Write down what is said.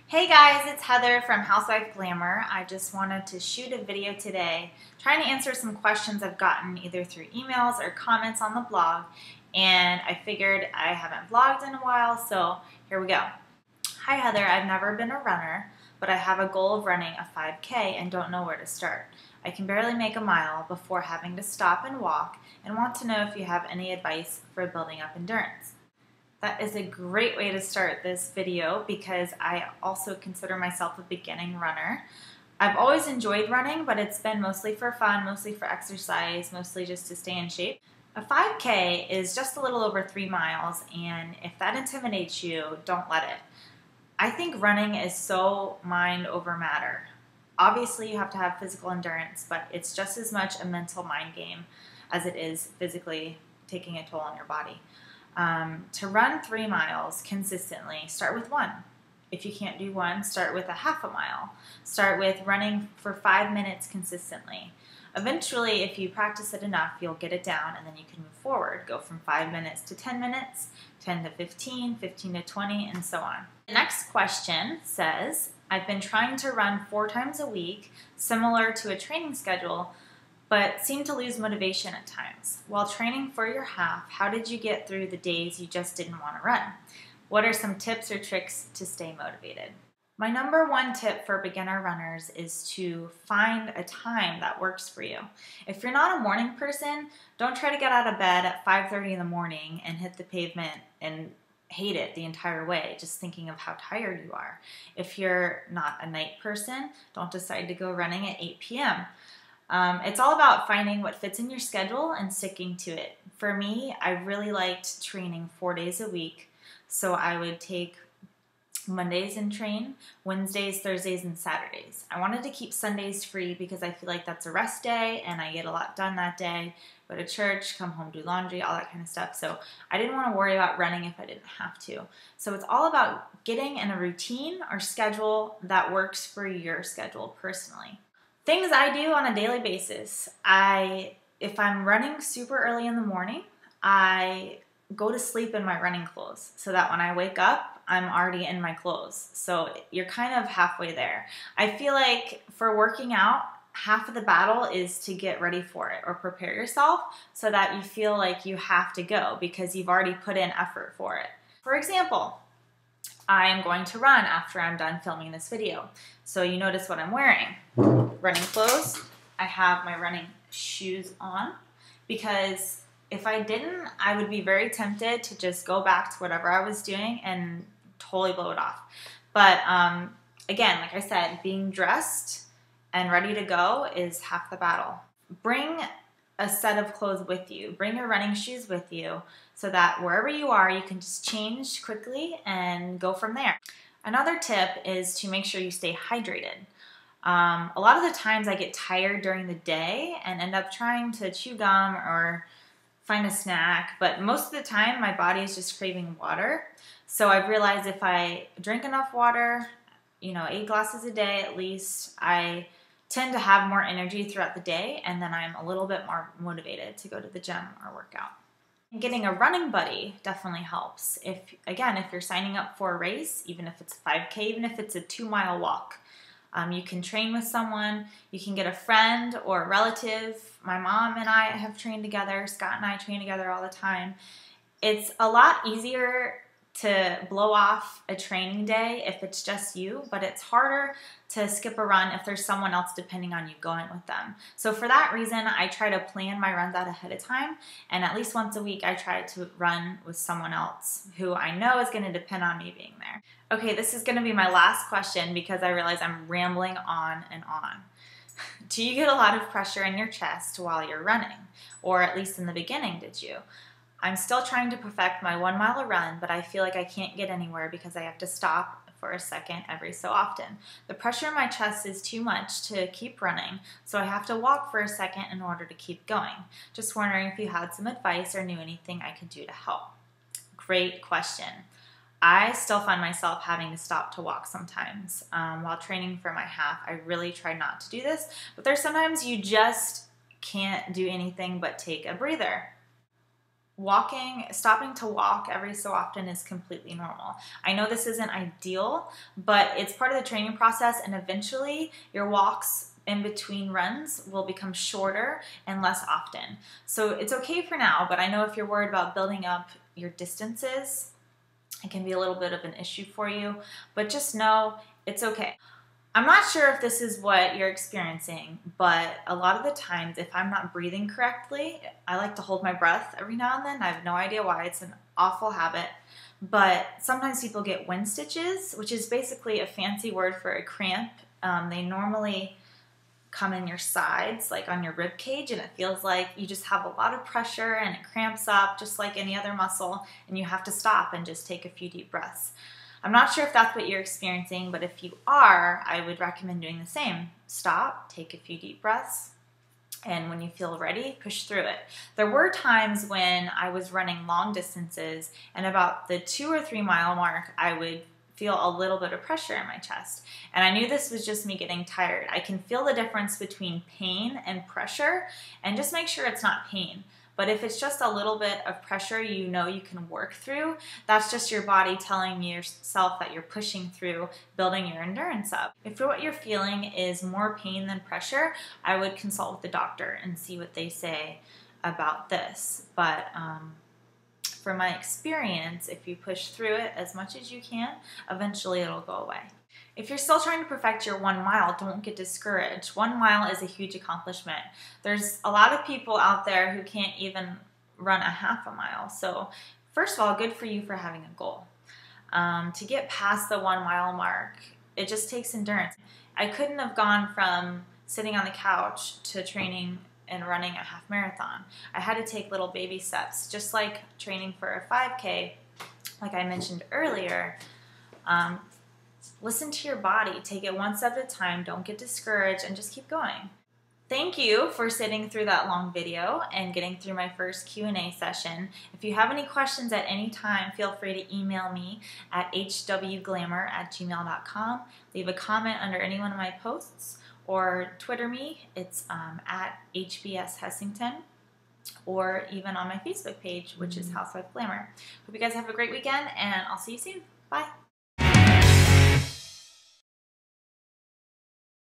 Hey guys, it's Heather from Housewife Glamour. I just wanted to shoot a video today trying to answer some questions I've gotten either through emails or comments on the blog, and I figured I haven't vlogged in a while, so here we go. Hi Heather, I've never been a runner, but I have a goal of running a 5K and don't know where to start. I can barely make a mile before having to stop and walk and want to know if you have any advice for building up endurance. That is a great way to start this video because I also consider myself a beginning runner. I've always enjoyed running, but it's been mostly for fun, mostly for exercise, mostly just to stay in shape. A 5K is just a little over 3 miles, and if that intimidates you, don't let it. I think running is so mind over matter. Obviously, you have to have physical endurance, but it's just as much a mental mind game as it is physically taking a toll on your body. To run 3 miles consistently, start with 1. If you can't do 1, start with a half a mile. Start with running for 5 minutes consistently. Eventually, if you practice it enough, you'll get it down and then you can move forward. Go from 5 minutes to 10 minutes, 10 to 15, 15 to 20, and so on. The next question says, I've been trying to run 4 times a week, similar to a training schedule, but seem to lose motivation at times. While training for your half, how did you get through the days you just didn't want to run? What are some tips or tricks to stay motivated? My number 1 tip for beginner runners is to find a time that works for you. If you're not a morning person, don't try to get out of bed at 5:30 in the morning and hit the pavement and hate it the entire way, just thinking of how tired you are. If you're not a night person, don't decide to go running at 8 p.m. It's all about finding what fits in your schedule and sticking to it. For me, I really liked training 4 days a week. So I would take Mondays and train, Wednesdays, Thursdays, and Saturdays. I wanted to keep Sundays free because I feel like that's a rest day and I get a lot done that day. Go to church, come home, do laundry, all that kind of stuff. So I didn't want to worry about running if I didn't have to. So it's all about getting in a routine or schedule that works for your schedule personally. Things I do on a daily basis. If I'm running super early in the morning, I go to sleep in my running clothes so that when I wake up, I'm already in my clothes. So you're kind of halfway there. I feel like for working out, half of the battle is to get ready for it or prepare yourself so that you feel like you have to go because you've already put in effort for it. For example, I am going to run after I'm done filming this video. So you notice what I'm wearing. Running clothes. I have my running shoes on because if I didn't, I would be very tempted to just go back to whatever I was doing and totally blow it off. But again, like I said, being dressed and ready to go is half the battle. Bring a set of clothes with you. Bring your running shoes with you so that wherever you are, you can just change quickly and go from there. Another tip is to make sure you stay hydrated. A lot of the times I get tired during the day and end up trying to chew gum or find a snack, but most of the time my body is just craving water. So I've realized if I drink enough water, 8 glasses a day at least, I tend to have more energy throughout the day, and then I'm a little bit more motivated to go to the gym or work out. Getting a running buddy definitely helps. If you're signing up for a race, even if it's a 5K, even if it's a 2-mile walk, you can train with someone. You can get a friend or a relative. My mom and I have trained together. Scott and I train together all the time. It's a lot easier to blow off a training day if it's just you, but it's harder to skip a run if there's someone else depending on you going with them. So for that reason, I try to plan my runs out ahead of time, and at least once a week I try to run with someone else who I know is going to depend on me being there. Okay, this is going to be my last question because I realize I'm rambling on and on. Do you get a lot of pressure in your chest while you're running? Or at least in the beginning, did you? I'm still trying to perfect my 1-mile run, but I feel like I can't get anywhere because I have to stop for a second every so often. The pressure in my chest is too much to keep running, so I have to walk for a second in order to keep going. Just wondering if you had some advice or knew anything I could do to help. Great question. I still find myself having to stop to walk sometimes. While training for my half, I really try not to do this, but there's sometimes you just can't do anything but take a breather. stopping to walk every so often is completely normal. I know this isn't ideal, but it's part of the training process, and eventually your walks in between runs will become shorter and less often. So it's okay for now, but I know if you're worried about building up your distances, it can be a little bit of an issue for you, but just know it's okay. I'm not sure if this is what you're experiencing, but a lot of the times if I'm not breathing correctly, I like to hold my breath every now and then. I have no idea why. It's an awful habit. But sometimes people get wind stitches, which is basically a fancy word for a cramp. They normally come in your sides, like on your rib cage, and it feels like you just have a lot of pressure and it cramps up just like any other muscle, and you have to stop and just take a few deep breaths. I'm not sure if that's what you're experiencing, but if you are, I would recommend doing the same. Stop, take a few deep breaths, and when you feel ready, push through it. There were times when I was running long distances, and about the 2 or 3 mile mark, I would feel a little bit of pressure in my chest. And I knew this was just me getting tired. I can feel the difference between pain and pressure, and just make sure it's not pain. But if it's just a little bit of pressure you know you can work through, that's just your body telling yourself that you're pushing through, building your endurance up. If what you're feeling is more pain than pressure, I would consult with the doctor and see what they say about this. But from my experience, if you push through it as much as you can, eventually it'll go away. If you're still trying to perfect your 1 mile, don't get discouraged. 1 mile is a huge accomplishment. There's a lot of people out there who can't even run a half a mile. So first of all, good for you for having a goal. To get past the 1 mile mark, it just takes endurance. I couldn't have gone from sitting on the couch to training and running a half marathon. I had to take little baby steps, just like training for a 5K, like I mentioned earlier. Listen to your body, take it one step at a time, don't get discouraged, and just keep going. Thank you for sitting through that long video and getting through my first Q&A session. If you have any questions at any time, feel free to email me at hwglamour@gmail.com. Leave a comment under any one of my posts, or Twitter me. It's at HBS Hessington, or even on my Facebook page, which is Housewife Glamour. Hope you guys have a great weekend, and I'll see you soon. Bye.